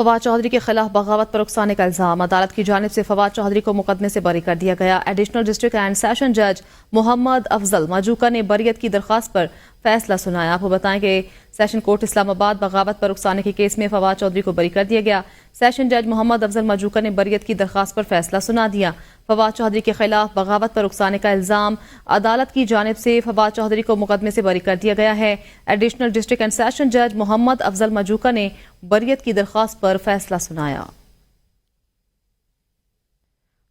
फवाद चौधरी के खिलाफ बगावत पर उकसाने का इल्जाम। अदालत की जानिब से फवाद चौधरी को मुकदमे से बरी कर दिया गया। एडिशनल डिस्ट्रिक्ट एंड सेशन जज मोहम्मद अफजल मजूका ने बरियत की दरख्वास्त पर फैसला सुनाया। आपको बताएं कि सेशन कोर्ट इस्लामाबाद बगावत पर उकसाने के केस में फवाद चौधरी को बरी कर दिया गया। सेशन जज मोहम्मद अफजल मजूका ने बरियत की दरख्वास्त पर फैसला सुना दिया। फवाद चौधरी के खिलाफ बगावत पर उकसाने का इल्जाम। अदालत की जानिब से फवाद चौधरी को मुकदमे से बरी कर दिया गया है। एडिशनल डिस्ट्रिक्ट एंड सेशन जज मोहम्मद अफजल मजूका ने बरियत की दरख्वास्त पर फैसला सुनाया।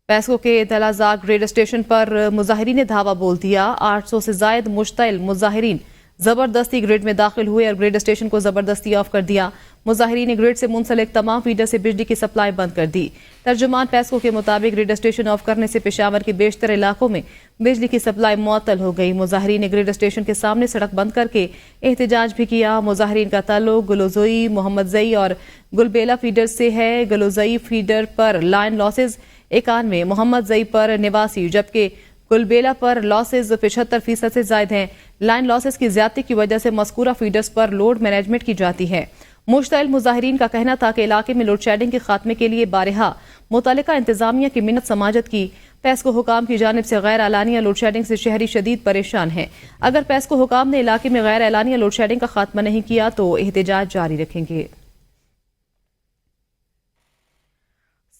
पैसको के तलाजाक ग्रेड स्टेशन पर मुजाहिरीन ने धावा बोल दिया। 800 से जायद मुश्तइल मुजाहिरीन जबरदस्ती ग्रिड में दाखिल हुए और ग्रिड स्टेशन को जबरदस्ती ऑफ कर दिया। मुजाहिरीन ने ग्रिड से मुंसलिक तमाम फीडर से बिजली की सप्लाई बंद कर दी। तर्जुमान पैसको के मुताबिक ग्रिड स्टेशन ऑफ करने से पेशावर के बेशतर इलाकों में बिजली की सप्लाई मुअत्तल हो गई। मुजाहिरीन ने ग्रिड स्टेशन के सामने सड़क बंद करके एहतजाज भी किया। मुजाहिरीन का ताल्लुक गुलोजई, मोहम्मद जई और गुलबेला फीडर से है। गुलोजई फीडर पर लाइन लॉसेज 91, मोहम्मद जई पर 89, जबकि गुलबेला पर लॉसेज 75% से ज्यादा हैं। लाइन लॉसेज की ज्यादती की वजह से मस्कूरा फीडर्स पर लोड मैनेजमेंट की जाती है। मुश्तइल मुजाहिरीन का कहना था कि इलाके में लोड शेडिंग के खात्मे के लिए बारहा मुतल्लिका इंतजामिया की मिन्नत समाजत की। पैसको हुकाम की जानिब से गैर एलानिया लोड शेडिंग से शहरी शदीद परेशान हैं। अगर पैसको हुकाम ने इलाके में गैर एलानिया लोड शेडिंग का खात्मा नहीं किया तो एहतजाज जारी रखेंगे।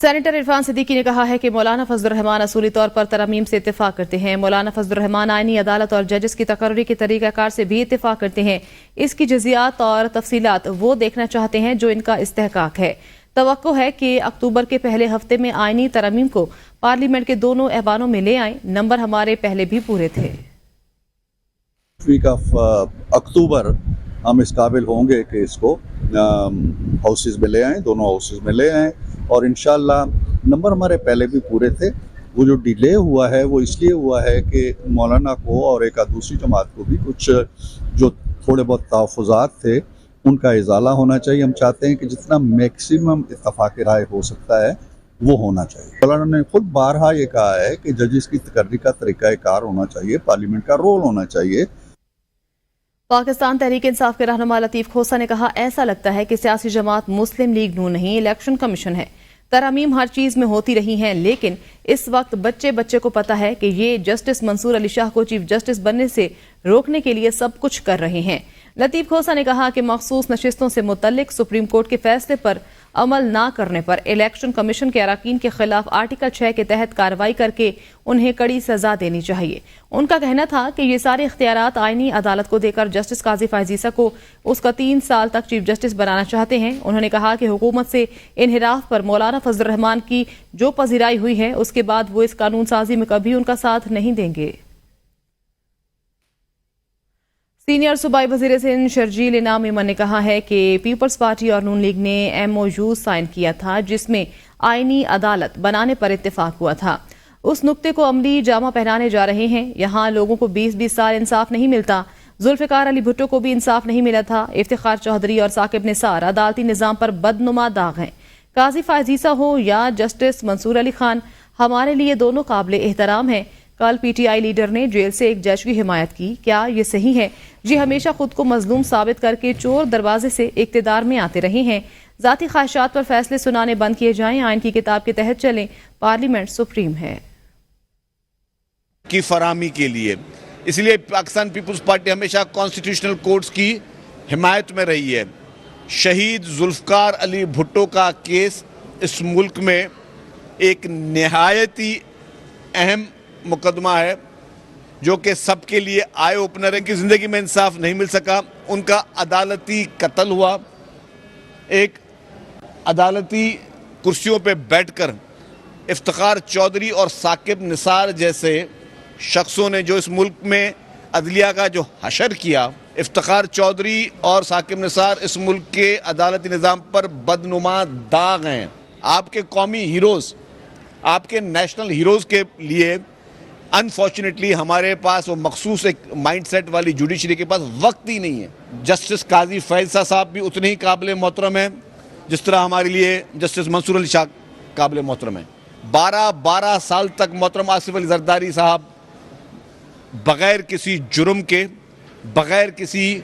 सेनेटर इरफान सिद्दीकी ने कहा है कि मौलाना फजलुर रहमान असूली तौर पर तरमीम से इत्तेफाक करते हैं। मौलाना फजलुर रहमान आईनी अदालत और जजेस की तकर्री के तरीक़ाकार से भी इत्तेफाक करते हैं। इसकी जज़ियात और तफसीलात वो देखना चाहते हैं जो इनका इस्तेहकाक है। तवक्को है कि अक्टूबर के पहले हफ्ते में आईनी तरमीम को पार्लियामेंट के दोनों ऐवानों में ले आए। नंबर हमारे पहले भी पूरे थे। वीक ऑफ अक्टूबर हम इस काबिल होंगे कि इसको हाउसेज में ले आएँ, दोनों हाउसेज में ले आएँ और इंशाल्लाह नंबर हमारे पहले भी पूरे थे। वो जो डिले हुआ है वो इसलिए हुआ है कि मौलाना को और एक दूसरी जमात को भी कुछ जो थोड़े बहुत तहफ़्फ़ुज़ात थे उनका इजाला होना चाहिए। हम चाहते हैं कि जितना मैक्सिमम इत्तफ़ाक़ राय हो सकता है वो होना चाहिए। मौलाना ने खुद बारहा ये कहा है कि जजेस की तकर्री का तरीक़ाकार होना चाहिए, पार्लियामेंट का रोल होना चाहिए। पाकिस्तान तहरीक इंसाफ के रहनुमा लतीफ़ खोसा ने कहा, ऐसा लगता है कि सियासी जमात मुस्लिम लीग नून नहीं इलेक्शन कमीशन है। तरमीम हर चीज में होती रही हैं, लेकिन इस वक्त बच्चे को पता है कि ये जस्टिस मंसूर अली शाह को चीफ जस्टिस बनने से रोकने के लिए सब कुछ कर रहे हैं। लतीफ़ खोसा ने कहा कि मखसूस नशिस्तों से मुतल्लिक सुप्रीम कोर्ट के फैसले पर अमल ना करने पर इलेक्शन कमीशन के अरकान के खिलाफ आर्टिकल 6 के तहत कार्रवाई करके उन्हें कड़ी सजा देनी चाहिए। उनका कहना था कि ये सारे इख्तियारात आईनी अदालत को देकर जस्टिस काजी फायजीसा को उसका 3 साल तक चीफ जस्टिस बनाना चाहते हैं। उन्होंने कहा कि हुकूमत से इनहिराफ पर मौलाना फजलुर रहमान की जो पजीराई हुई है उसके बाद वो इस कानून साजी में कभी उनका साथ नहीं देंगे। सीनियर सूबाई वज़ीर सिंध शर्जील इनाम इमन ने कहा है कि पीपल्स पार्टी और नून लीग ने MOU साइन किया था जिसमें आईनी अदालत बनाने पर इत्तेफाक हुआ था। उस नुक्ते को अमली जामा पहनाने जा रहे हैं। यहाँ लोगों को 20-20 साल इंसाफ नहीं मिलता। जुल्फ़िकार अली भुट्टो को भी इंसाफ नहीं मिला था। इफ्तिखार चौधरी और साकिब निसार अदालती निज़ाम पर बदनुमा दाग हैं। काजी फायजीसा हो या जस्टिस मंसूर अली खान, हमारे लिए दोनों काबिल एहतराम हैं। कल PTI लीडर ने जेल से एक जज की हिमायत की। क्या ये सही है? जी हमेशा खुद को मजलूम साबित करके चोर दरवाजे से इक्तिदार में आते रहे हैं। जाती ख्वाहिशात पर फैसले सुनाने बंद किए जाएं। आइन की किताब के तहत चलें। पार्लियामेंट सुप्रीम है की फराहमी के लिए, इसलिए पाकिस्तान पीपल्स पार्टी हमेशा कॉन्स्टिट्यूशनल कोर्ट्स की हिमायत में रही है। शहीद जुल्फ़िकार अली भुट्टो का केस इस मुल्क में एक निहायत ही अहम मुकदमा है जो कि सबके लिए आई ओपनर है कि ज़िंदगी में इंसाफ नहीं मिल सका। उनका अदालती कत्ल हुआ। एक अदालती कुर्सियों पे बैठकर इफ्तिखार चौधरी और साकिब निसार जैसे शख्सों ने जो इस मुल्क में अदलिया का जो हशर किया, इफ्तिखार चौधरी और साकिब निसार इस मुल्क के अदालती निज़ाम पर बदनुमा दाग हैं। आपके कौमी हीरोज़, आपके नेशनल हीरोज़ के लिए अनफॉर्चुनेटली हमारे पास वो मखसूस एक माइंड सेट वाली जुडिशरी के पास वक्त ही नहीं है। जस्टिस काजी फायजीसा साहब भी उतने ही काबिल मोहतरम हैं जिस तरह हमारे लिए जस्टिस मंसूर अली शाह काबिल मोहतरम हैं। 12 साल तक मोहतरम आसिफ अली जरदारी साहब बग़ैर किसी जुर्म के, बग़ैर किसी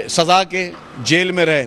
सज़ा के जेल में रहे।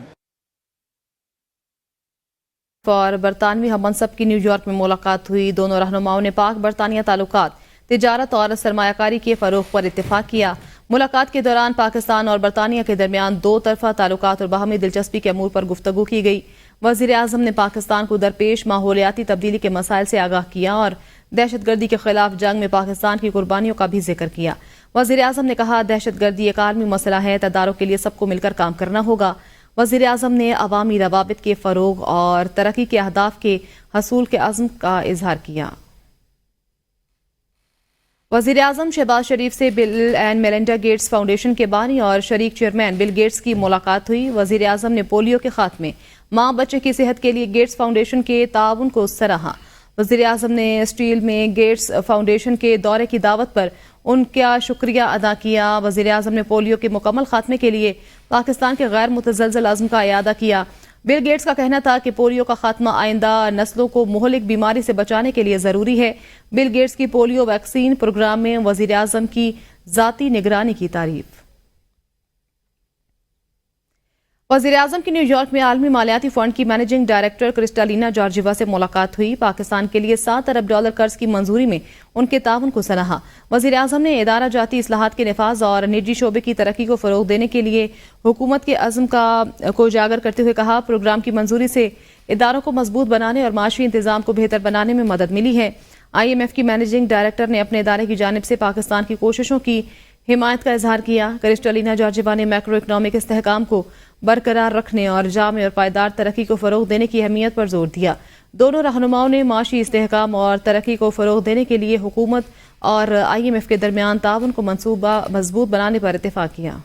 اور برطانوی ہم منصب کی نیو یارک میں ملاقات ہوئی. دونوں رہنماؤں نے پاک برطانیہ تعلقات، تجارت اور سرمایہ کاری کے فروغ پر اتفاق کیا. ملاقات کے دوران پاکستان اور برطانیہ کے درمیان دو طرفہ تعلقات اور باہمی دلچسپی کے امور پر گفتگو کی گئی. وزیر اعظم نے پاکستان کو درپیش ماحولیاتی تبدیلی کے مسائل سے آگاہ کیا اور دہشت گردی کے خلاف جنگ میں پاکستان کی قربانیوں کا بھی ذکر کیا. وزیر اعظم نے کہا دہشت گردی ایک عالمی مسئلہ ہے، تدارک کے لیے سب کو مل کر کام کرنا ہوگا. وزیر اعظم نے عوامی روابط کے فروغ اور ترقی کے اہداف کے حصول کے عزم کا اظہار کیا. وزیر اعظم شہباز شریف سے بل اینڈ میلنڈا گیٹس فاؤنڈیشن کے بانی اور شریک چیئرمین بل گیٹس کی ملاقات ہوئی. وزیر اعظم نے پولیو کے خاتمے، ماں بچے کی صحت کے لیے گیٹس فاؤنڈیشن کے تعاون کو سراہا. وزیر اعظم نے اسٹیل میں گیٹس فاؤنڈیشن کے دورے کی دعوت پر ان کا شکریہ ادا کیا. وزیر اعظم نے پولیو کے مکمل خاتمے کے لیے پاکستان کے غیر متزلزل عزم کا اعادہ کیا. بل گیٹس کا کہنا تھا کہ پولیو کا خاتمہ آئندہ نسلوں کو مہلک بیماری سے بچانے کے لیے ضروری ہے. بل گیٹس کی پولیو ویکسین پروگرام میں وزیر اعظم کی ذاتی نگرانی کی تعریف. وزیر اعظم کی نیو یارک میں عالمی مالیاتی فنڈ کی مینیجنگ ڈائریکٹر کرسٹالینا جارجیوا سے ملاقات ہوئی. پاکستان کے لیے $7 ارب قرض کی منظوری میں ان کے تعاون کو سراہا. وزیر اعظم نے ادارہ جاتی اصلاحات کے نفاذ اور نجی شعبے کی ترقی کو فروغ دینے کے لیے حکومت کے عزم کو اجاگر کرتے ہوئے کہا پروگرام کی منظوری سے اداروں کو مضبوط بنانے اور معاشی انتظام کو بہتر بنانے میں مدد ملی ہے. IMF کی مینیجنگ ڈائریکٹر نے اپنے ادارے کی جانب سے پاکستان کی کوششوں کی حمایت کا اظہار کیا. کرسٹالینا جارجیوا نے میکرو اکنامک استحکام کو برقرار رکھنے اور جامع اور پائیدار ترقی کو فروغ دینے کی اہمیت پر زور دیا. دونوں رہنماؤں نے معاشی استحکام اور ترقی کو فروغ دینے کے لیے حکومت اور IMF کے درمیان تعاون کو مضبوط بنانے پر اتفاق کیا.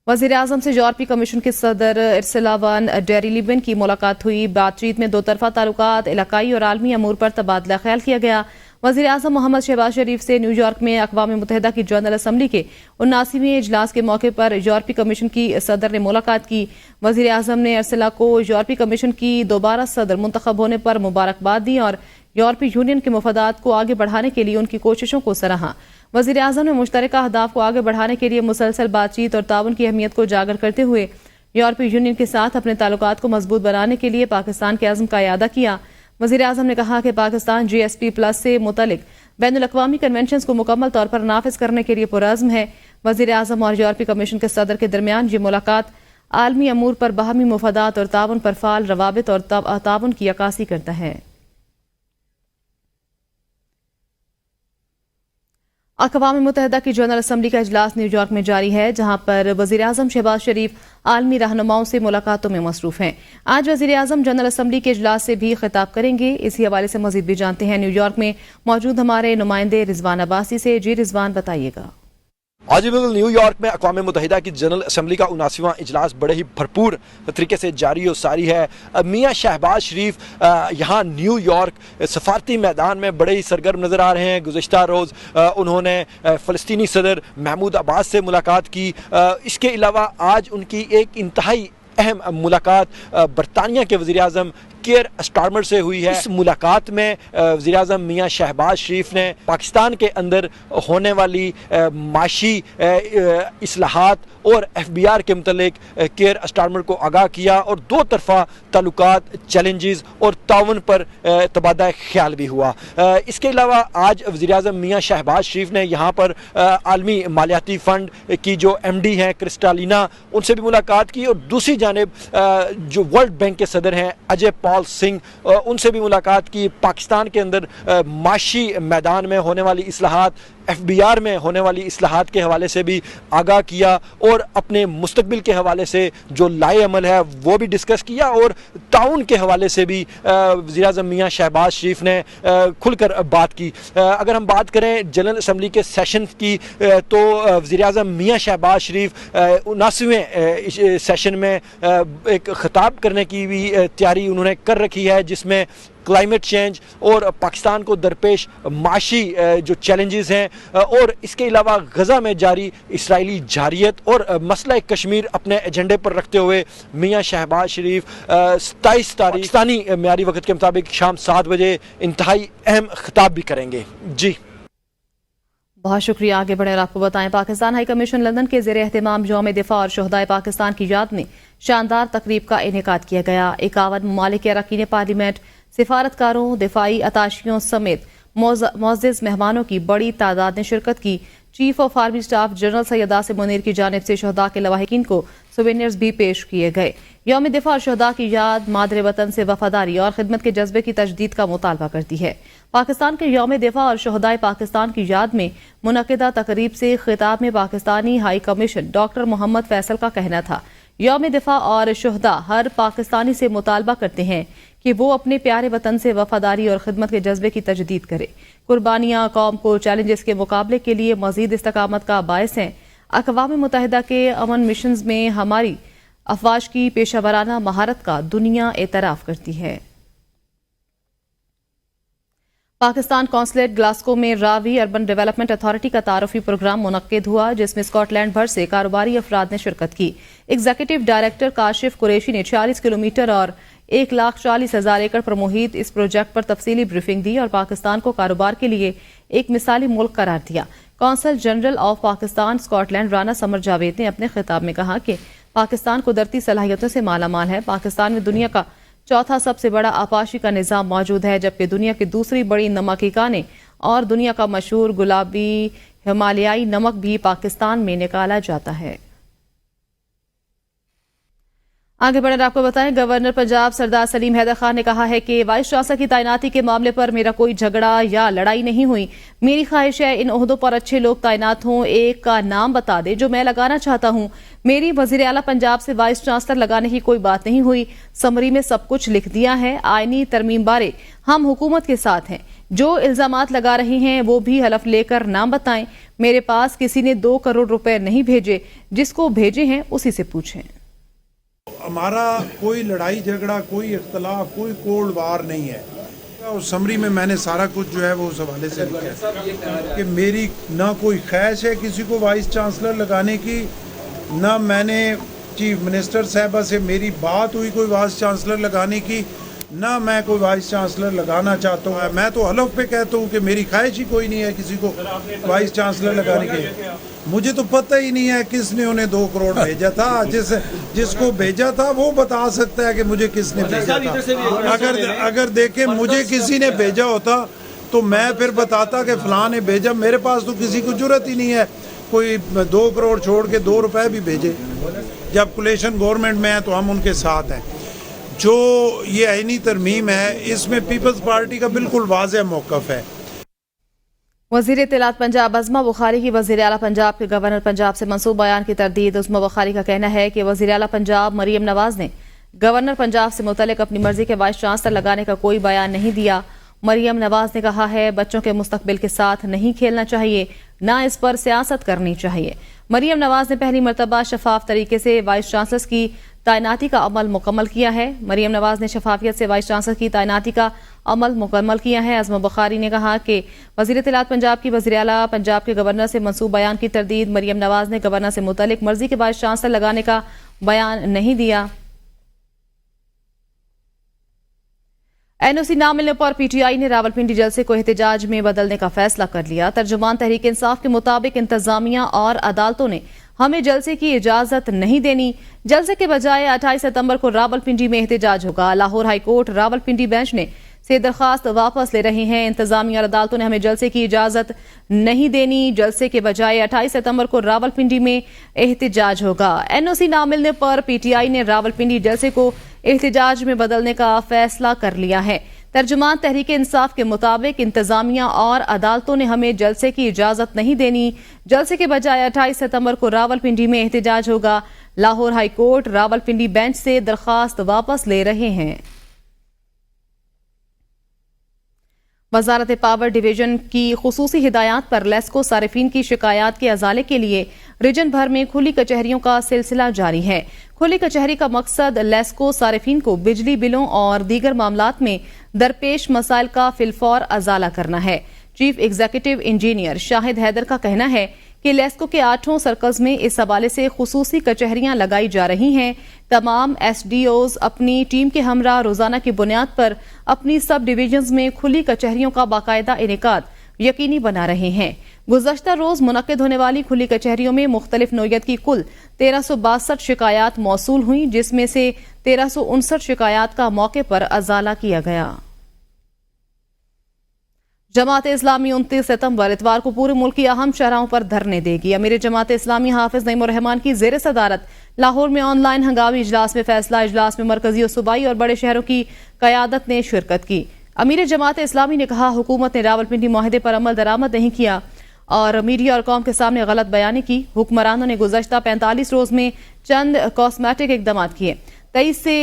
وزیر اعظم سے یورپی کمیشن کے صدر ارسلا وان ڈیر لیبن کی ملاقات ہوئی. بات چیت میں دو طرفہ تعلقات، علاقائی اور عالمی امور پر تبادلہ خیال کیا گیا. وزیر اعظم محمد شہباز شریف سے نیو یارک میں اقوام متحدہ کی جنرل اسمبلی کے 79ویں اجلاس کے موقع پر یورپی کمیشن کی صدر نے ملاقات کی. وزیر اعظم نے ارسلا کو یورپی کمیشن کی دوبارہ صدر منتخب ہونے پر مبارکباد دی اور یورپی یونین کے مفادات کو آگے بڑھانے کے لیے ان کی کوششوں کو سراہا. وزیر اعظم نے مشترکہ اہداف کو آگے بڑھانے کے لیے مسلسل بات چیت اور تعاون کی اہمیت کو اجاگر کرتے ہوئے یورپی یونین کے ساتھ اپنے تعلقات کو مضبوط بنانے کے لیے پاکستان کے عزم کا اعادہ کیا. وزیر اعظم نے کہا کہ پاکستان GSP+ سے متعلق بین الاقوامی کنونشنز کو مکمل طور پر نافذ کرنے کے لیے پرعزم ہے. وزیر اعظم اور یورپی کمیشن کے صدر کے درمیان یہ ملاقات عالمی امور پر باہمی مفادات اور تعاون پر فعال روابط اور تعاون کی عکاسی کرتا ہے. اقوام متحدہ کی جنرل اسمبلی کا اجلاس نیو یارک میں جاری ہے، جہاں پر وزیر اعظم شہباز شریف عالمی رہنماؤں سے ملاقاتوں میں مصروف ہیں. آج وزیر اعظم جنرل اسمبلی کے اجلاس سے بھی خطاب کریں گے. اسی حوالے سے مزید بھی جانتے ہیں نیو یارک میں موجود ہمارے نمائندے رضوان عباسی سے. جی رضوان، بتائیے گا. آج نیو یارک میں اقوام متحدہ کی جنرل اسمبلی کا 79واں اجلاس بڑے ہی بھرپور طریقے سے جاری و ساری ہے. میاں شہباز شریف یہاں نیو یارک سفارتی میدان میں بڑے ہی سرگرم نظر آ رہے ہیں. گزشتہ روز انہوں نے فلسطینی صدر محمود عباس سے ملاقات کی. اس کے علاوہ آج ان کی ایک انتہائی اہم ملاقات برطانیہ کے وزیر اعظم کیئر اسٹارمر سے ہوئی ہے. اس ملاقات میں وزیر اعظم میاں شہباز شریف نے پاکستان کے اندر ہونے والی معاشی اصلاحات اور FBR کے متعلق کیئر اسٹارمر کو آگاہ کیا اور دو طرفہ تعلقات، چیلنجز اور تعاون پر تبادلہ خیال بھی ہوا. اس کے علاوہ آج وزیر اعظم میاں شہباز شریف نے یہاں پر عالمی مالیاتی فنڈ کی جو MD ہیں کرسٹالینا، ان سے بھی ملاقات کی اور دوسری جانب جو ورلڈ بینک کے صدر ہیں اجے پال سنگھ، ان سے بھی ملاقات کی. پاکستان کے اندر معاشی میدان میں ہونے والی اصلاحات، FBR میں ہونے والی اصلاحات کے حوالے سے بھی آگاہ کیا اور اپنے مستقبل کے حوالے سے جو لائے عمل ہے وہ بھی ڈسکس کیا اور تعاون کے حوالے سے بھی وزیر اعظم میاں شہباز شریف نے کھل کر بات کی. اگر ہم بات کریں جنرل اسمبلی کے سیشن کی تو وزیر اعظم میاں شہباز شریف 79ویں سیشن میں ایک خطاب کرنے کی بھی تیاری انہوں نے کر رکھی ہے، جس میں کلائمیٹ چینج اور پاکستان کو درپیش معاشی جو چیلنجز ہیں اور اس کے علاوہ غزہ میں جاری اسرائیلی جارحیت اور مسئلہ کشمیر اپنے ایجنڈے پر رکھتے ہوئے میاں شہباز شریف 27 تاریخ پاکستانی معیاری وقت کے مطابق شام 7 بجے انتہائی اہم خطاب بھی کریں گے. جی بہت شکریہ. آگے بڑھے اور آپ کو بتائیں پاکستان ہائی کمیشن لندن کے زیر اہتمام یوم دفاع اور شہدائے پاکستان کی یاد میں شاندار تقریب کا انعقاد کیا گیا. 51 ممالک کے اراکین پارلیمنٹ، سفارتکاروں، دفاعی اتاشیوں سمیت معزز مہمانوں کی بڑی تعداد نے شرکت کی. Chief of army staff general Syed Asim Munir کی جانب سے شہداء کے لواحقین کو سووینئرز بھی پیش کیے گئے. یوم دفاع اور شہداء کی یاد مادر وطن سے وفاداری اور خدمت کے جذبے کی تجدید کا مطالبہ کرتی ہے. پاکستان کے یوم دفاع اور شہدائے پاکستان کی یاد میں منعقدہ تقریب سے خطاب میں پاکستانی ہائی کمیشن ڈاکٹر محمد فیصل کا کہنا تھا، یوم دفاع اور شہداء ہر پاکستانی سے مطالبہ کرتے ہیں کہ وہ اپنے پیارے وطن سے وفاداری اور خدمت کے جذبے کی تجدید کرے. قربانیاں قوم کو چیلنجز کے مقابلے کے لیے مزید استقامت کا باعث ہیں. اقوام متحدہ کے امن مشنز میں ہماری افواج کی پیشہ ورانہ مہارت کا دنیا اعتراف کرتی ہے. پاکستان قونصلیٹ گلاسکو میں راوی اربن ڈیولپمنٹ اتھارٹی کا تعارفی پروگرام منعقد ہوا، جس میں اسکاٹ لینڈ بھر سے کاروباری افراد نے شرکت کی. ایگزیکٹو ڈائریکٹر کاشف قریشی نے 46 کلومیٹر اور 1,40,000 ایکڑ پر محیط اس پروجیکٹ پر تفصیلی بریفنگ دی اور پاکستان کو کاروبار کے لیے ایک مثالی ملک قرار دیا. Consul general of Pakistan Scotland Rana Samar Javed نے اپنے خطاب میں کہا کہ پاکستان قدرتی صلاحیتوں سے مالا مال ہے. پاکستان میں دنیا کا چوتھا سب سے بڑا آبپاشی کا نظام موجود ہے، جبکہ دنیا کی دوسری بڑی نمکی کانیں اور دنیا کا مشہور گلابی ہمالیائی نمک بھی پاکستان میں نکالا جاتا ہے. آگے بڑھیں آپ کو بتائیں گورنر پنجاب سردار سلیم حیدر خان نے کہا ہے کہ وائس چانسلر کی تعیناتی کے معاملے پر میرا کوئی جھگڑا یا لڑائی نہیں ہوئی. میری خواہش ہے ان عہدوں پر اچھے لوگ تعینات ہوں. ایک کا نام بتا دے جو میں لگانا چاہتا ہوں. میری وزیر اعلیٰ پنجاب سے وائس چانسلر لگانے کی کوئی بات نہیں ہوئی. سمری میں سب کچھ لکھ دیا ہے. آئینی ترمیم بارے ہم حکومت کے ساتھ ہیں. جو الزامات لگا رہے ہیں وہ بھی حلف لے کر نام بتائیں. میرے پاس کسی نے 2 کروڑ روپے نہیں بھیجے، جس کو بھیجے ہیں اسی سے پوچھیں. ہمارا کوئی لڑائی جھگڑا، کوئی اختلاف، کوئی کولڈ وار نہیں ہے. اس سمری میں نے سارا کچھ جو ہے وہ اس حوالے سے لکھا ہے کہ میری نہ کوئی خواہش ہے کسی کو وائس چانسلر لگانے کی، نہ میں نے چیف منسٹر صاحبہ سے میری بات ہوئی کوئی وائس چانسلر لگانے کی، نہ میں کوئی وائس چانسلر لگانا چاہتا ہوں. میں تو حلف پہ کہتا ہوں کہ میری خواہش ہی کوئی نہیں ہے کسی کو وائس چانسلر لگانے کی. مجھے تو پتہ ہی نہیں ہے کس نے انہیں 2 کروڑ بھیجا تھا. جس کو بھیجا تھا وہ بتا سکتا ہے کہ مجھے کس نے بھیجا تھا. اگر دیکھیں مجھے کسی نے بھیجا ہوتا تو میں پھر بتاتا کہ فلاں نے بھیجا. میرے پاس تو کسی کو جرت ہی نہیں ہے کوئی 2 کروڑ چھوڑ کے 2 روپے بھی بھیجے. جب کولیشن گورنمنٹ میں ہے تو ہم ان کے ساتھ ہیں. جو یہ آئینی ترمیم ہے اس میں پیپلز پارٹی کا بالکل واضح موقف ہے. وزیر اطلاعات پنجاب عظمہ بخاری کی وزیر اعلیٰ پنجاب کے گورنر پنجاب سے منسوب بیان کی تردید. عظمہ بخاری کا کہنا ہے کہ وزیر اعلیٰ پنجاب مریم نواز نے گورنر پنجاب سے متعلق اپنی مرضی کے وائس چانسلر لگانے کا کوئی بیان نہیں دیا. مریم نواز نے کہا ہے بچوں کے مستقبل کے ساتھ نہیں کھیلنا چاہیے، نہ اس پر سیاست کرنی چاہیے. مریم نواز نے پہلی مرتبہ شفاف طریقے سے وائس چانسلر کی تعیناتی کا عمل مکمل کیا ہے. مریم نواز نے شفافیت سے وائس چانسلر کی تعیناتی کا عمل مکمل کیا ہے. عظمہ بخاری نے کہا کہ وزیر اطلاعات پنجاب کی وزیر اعلیٰ پنجاب کے گورنر سے منسوب بیان کی تردید. مریم نواز نے گورنر سے متعلق مرضی کے وائس چانسلر لگانے کا بیان نہیں دیا. این او سی نہ ملنے پر پی ٹی آئی نے راولپنڈی جلسے کو احتجاج میں بدلنے کا فیصلہ کر لیا. ترجمان تحریک انصاف کے مطابق انتظامیہ اور عدالتوں نے ہمیں جلسے کی اجازت نہیں دینی. جلسے کے بجائے 28 ستمبر کو راولپنڈی میں احتجاج ہوگا. Lahore high court Rawalpindi bench نے سے درخواست واپس لے رہے ہیں. انتظامیہ اور عدالتوں نے ہمیں جلسے کی اجازت نہیں دینی. جلسے کے بجائے 28 ستمبر کو راولپنڈی میں احتجاج ہوگا. این او سی نہ ملنے پر پی ٹی آئی نے راولپنڈی جلسے کو احتجاج میں بدلنے کا فیصلہ کر لیا ہے. ترجمان تحریک انصاف کے مطابق انتظامیہ اور عدالتوں نے ہمیں جلسے کی اجازت نہیں دینی. جلسے کے بجائے 28 ستمبر کو راولپنڈی میں احتجاج ہوگا. Lahore high court Rawalpindi bench سے درخواست واپس لے رہے ہیں. وزارت پاور ڈویژن کی خصوصی ہدایات پر لیسکو صارفین کی شکایات کے ازالے کے لیے ریجن بھر میں کھلی کچہریوں کا سلسلہ جاری ہے. کھلی کچہری کا مقصد لیسکو صارفین کو بجلی بلوں اور دیگر معاملات میں درپیش مسائل کا فی الفور ازالہ کرنا ہے. چیف ایگزیکٹو انجینئر شاہد حیدر کا کہنا ہے کہ لیسکو کے 8 سرکلز میں اس حوالے سے خصوصی کچہریاں لگائی جا رہی ہیں. تمام ایس ڈی اوز اپنی ٹیم کے ہمراہ روزانہ کی بنیاد پر اپنی سب ڈویژنز میں کھلی کچہریوں کا باقاعدہ انعقاد یقینی بنا رہے ہیں. गुज़श्ता रोज मुनक्किद होने वाली खुली कचहरियों में मुख्तलिफ नौयत की कुल 1362 शिकायत मौसूल हुई, जिसमें से 1359 शिकायत का मौके पर अजाला किया गया। जमात इस्लामी 29 सितंबर इतवार को पूरे मुल्क की अहम शहरों पर धरने देगी। अमीर जमात इस्लामी हाफिज नईमुर रहमान की जेर सदारत लाहौर में ऑनलाइन हंगामी इजलास में फैसला। इजलास में मरकजी और सूबाई और बड़े शहरों की क़यादत ने शिरकत की। अमीर जमात इस्लामी ने कहा, हुकूमत ने रावलपिंडी माहिदे पर अमल दरामद नहीं किया और मीडिया और कौम के सामने गलत बयानी की। हुक्मरानों ने गुज़श्ता 45 रोज में चंद कॉस्मेटिक इकदाम किए। 23 से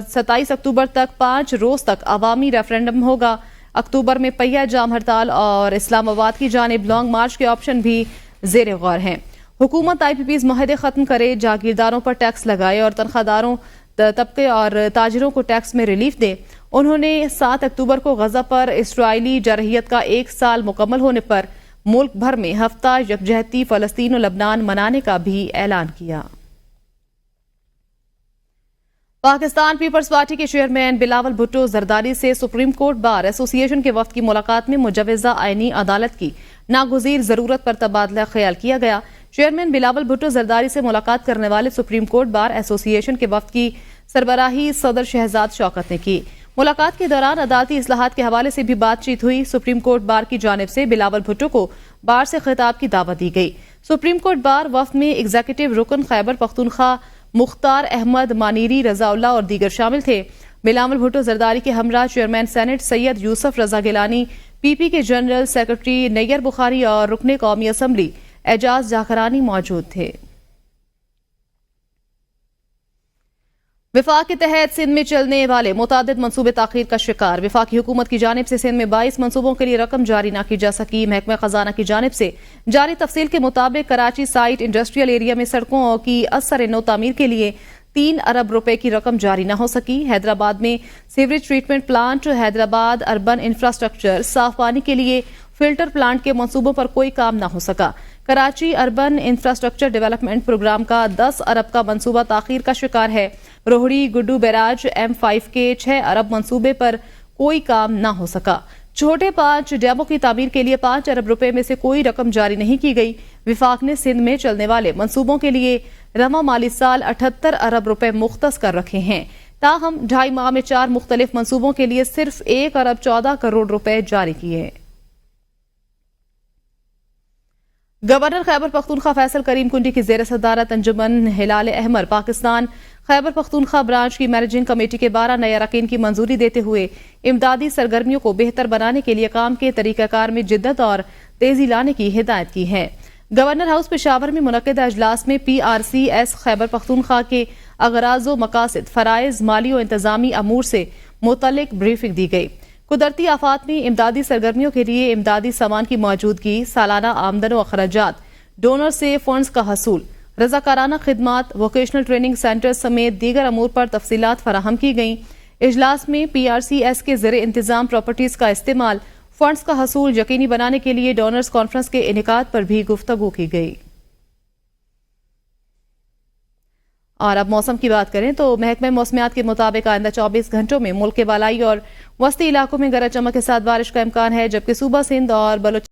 27 अक्टूबर तक 5 रोज तक अवामी रेफरेंडम होगा। अक्टूबर में पहिया जाम हड़ताल और इस्लामाबाद की जानिब लॉन्ग मार्च के ऑप्शन भी जेर गौर हैं। हुकूमत IPPs मुआहदे खत्म करे, जागीरदारों पर टैक्स लगाए और तनख्वाहदारों तबके और ताजिरों को टैक्स में रिलीफ दे। उन्होंने 7 अक्टूबर को गजा पर इसराइली जरहियत का 1 साल मुकम्मल होने पर मुल्क भर में हफ्ता यकजहती फलस्तीन और लबनान मनाने का भी ऐलान किया। पाकिस्तान पीपल्स पार्टी के चेयरमैन बिलावल भुट्टो जरदारी से सुप्रीम कोर्ट बार एसोसिएशन के वफ्द की मुलाकात में मुजवजा आईनी अदालत की नागुज़ीर जरूरत पर तबादला ख्याल किया गया। चेयरमैन बिलावल भुट्टो जरदारी से मुलाकात करने वाले सुप्रीम कोर्ट बार एसोसिएशन के वफ्द की सरबराही सदर शहजाद शौकत ने की। मुलाकात के दौरान अदालती इस्लाहात के हवाले से भी बातचीत हुई। सुप्रीम कोर्ट बार की जानिब से बिलावल भुट्टो को बार से खिताब की दावत दी गई। सुप्रीम कोर्ट बार वफ्द में एग्जीक्यूटिव रुकन खैबर पख्तूनख्वा मुख्तार अहमद मानीरी, रजाउल्ला और दीगर शामिल थे। बिलावल भुट्टो जरदारी के हमरा चेयरमैन सेनेट सैयद यूसुफ रजा गिलानी, PP के जनरल सेक्रेटरी नैयर बुखारी और रुकने कौमी असम्बली एजाज जाखरानी मौजूद थे। विफाक के तहत सिंध में चलने वाले मुतादिद मंसूबे ताखीर का शिकार। विफाकी हुकूमत की जानिब से सिंध में 22 मंसूबों के लिए रकम जारी न की जा सकी। महकमा खजाना की जानिब से जारी तफसील के मुताबिक कराची साइट इंडस्ट्रियल एरिया में सड़कों की असर नो तामीर के लिए 3 अरब रुपए की रकम जारी न हो सकी। हैदराबाद में sewerage treatment plant, Hyderabad urban infrastructure, साफ पानी के लिए फिल्टर प्लांट के मंसूबों पर कोई काम न हो सका। Karachi urban infrastructure development programme का 10 अरब का मंसूबा ताखीर का शिकार है। रोहड़ी गुड्डू बैराज M5 के 6 अरब मंसूबे पर कोई काम न हो सका। छोटे 5 डैमों की तामीर के लिए 5 अरब रुपए में से कोई रकम जारी नहीं की गई। विफाक ने सिंध में चलने वाले मंसूबों के लिए रवा माली साल 78 अरब रुपए मुख्तस कर रखे हैं। ताहम 2.5 माह में 4 मुख्तलिफ मंसूबों के लिए सिर्फ 1 अरब 14 करोड़ रुपए जारी किए। गवर्नर खैबर पख्तूनख्वा फैसल करीम कुंडी की जेर सदारत अंजुमन हिलाल अहमर पाकिस्तान खैबर पख्तूनख्वा ब्रांच की मैनेजिंग कमेटी के 12 नए अरकान की मंजूरी देते हुए इमदादी सरगर्मियों को बेहतर बनाने के लिए काम के तरीकाकार में जिद्दत और तेजी लाने की हिदायत की है। गवर्नर हाउस पेशावर में मुनक्किदा इजलास में PRCS खैबर पख्तूनख्वा के अगराज़ो मकासद, फराइज, माली और इंतजामी अमूर से मुतल्लिक ब्रीफिंग दी गई। कुदरती आफात में इमदादी सरगर्मियों के लिए इमदादी सामान की मौजूदगी, सालाना आमदन व अखराजात, डोनर से फंड्स का हसूल, रजाकाराना खिदमात, वोकेशनल ट्रेनिंग सेंटर समेत दीगर अमूर पर तफसीलात फराहम की गईं। इजलास में PRCS के ज़रिए इंतजाम प्रॉपर्टीज का इस्तेमाल, फंड्स का हसूल यकीनी बनाने के लिए डोनर्स कॉन्फ्रेंस के इनेकाद पर भी गुफ्तगू की गई। और अब मौसम की बात करें तो महकमे मौसमियात के मुताबिक आइंदा 24 घंटों में मुल्क के बालाई और वस्ती इलाकों में गरज चमक के साथ बारिश का इम्कान है, जबकि सूबा सिंध और बलूचिस्तान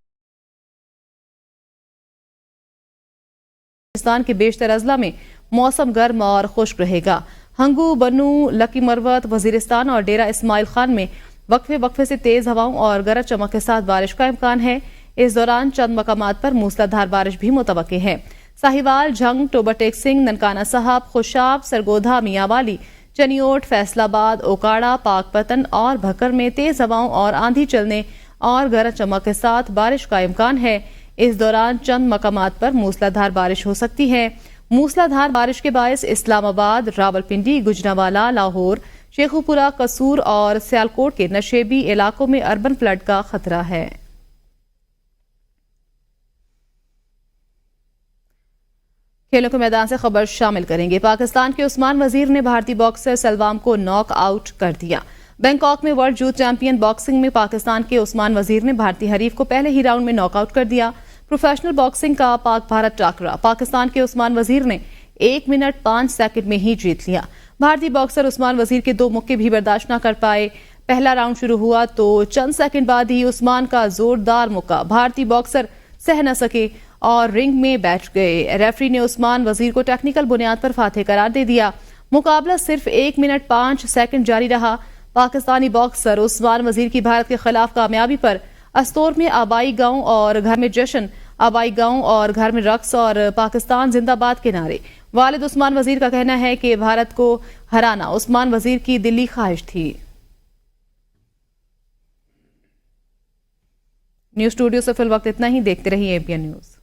के बेशतर अजला में मौसम गर्म और खुश्क रहेगा। हंगू, बनू, लकी मरवत, वजीरिस्तान और डेरा इस्माइल खान में वक्फे से तेज हवाओं और गरज चमक के साथ बारिश का इम्कान है। इस दौरान चंद मकामात पर मूसलाधार बारिश भी मुतवक्के है। साहिवाल, झंग, टोबा सिंह, ननकाना साहब, खुशाब, सरगोधा, मियांवाली, चनियोट, फैसलाबाद, ओकाड़ा, पाकपतन और भकर में तेज हवाओं और आंधी चलने और गरज चमक के साथ बारिश का इम्कान है। इस दौरान चंद मकामात पर मूसलाधार बारिश हो सकती है। मूसलाधार बारिश के बायस इस्लामाबाद, रावलपिंडी, गुजरावाला, लाहौर, शेखुपुरा, कसूर और सियालकोट के नशेबी इलाकों में अर्बन फ्लड का खतरा है। खेलों के मैदान से खबर शामिल करेंगे। पाकिस्तान के उस्मान वजीर ने भारतीय बॉक्सर सलवाम को नॉक आउट कर दिया। बैंकॉक में वर्ल्ड यूथ चैंपियन बॉक्सिंग में पाकिस्तान के उस्मान वजीर ने भारतीय हरीफ को पहले ही राउंड में नॉकआउट कर दिया। प्रोफेशनल बॉक्सिंग का पाक भारत टाकरा पाकिस्तान के उस्मान वजीर ने 1 मिनट 5 सेकंड में ही जीत लिया। भारतीय बॉक्सर उस्मान वजीर के 2 मुक्के भी बर्दाश्त न कर पाए। पहला राउंड शुरू हुआ तो चंद सेकंड बाद ही उस्मान का जोरदार मुक्का भारतीय बॉक्सर सह न सके और रिंग में बैठ गए। रेफरी ने उस्मान वजीर को टेक्निकल बुनियाद पर फातेह करार दे दिया। मुकाबला सिर्फ 1 मिनट 5 सेकंड जारी रहा। पाकिस्तानी बॉक्सर उस्मान वजीर की भारत के खिलाफ कामयाबी पर अस्तोर में आबाई गांव और घर में जश्न, आबाई गांव और घर में रक्स और पाकिस्तान जिंदाबाद के नारे। वालिद उस्मान वजीर का कहना है कि भारत को हराना उस्मान वजीर की दिली ख्वाहिश थी। न्यूज स्टूडियो से फिल वक्त इतना ही। देखते रहिए एबीएन न्यूज।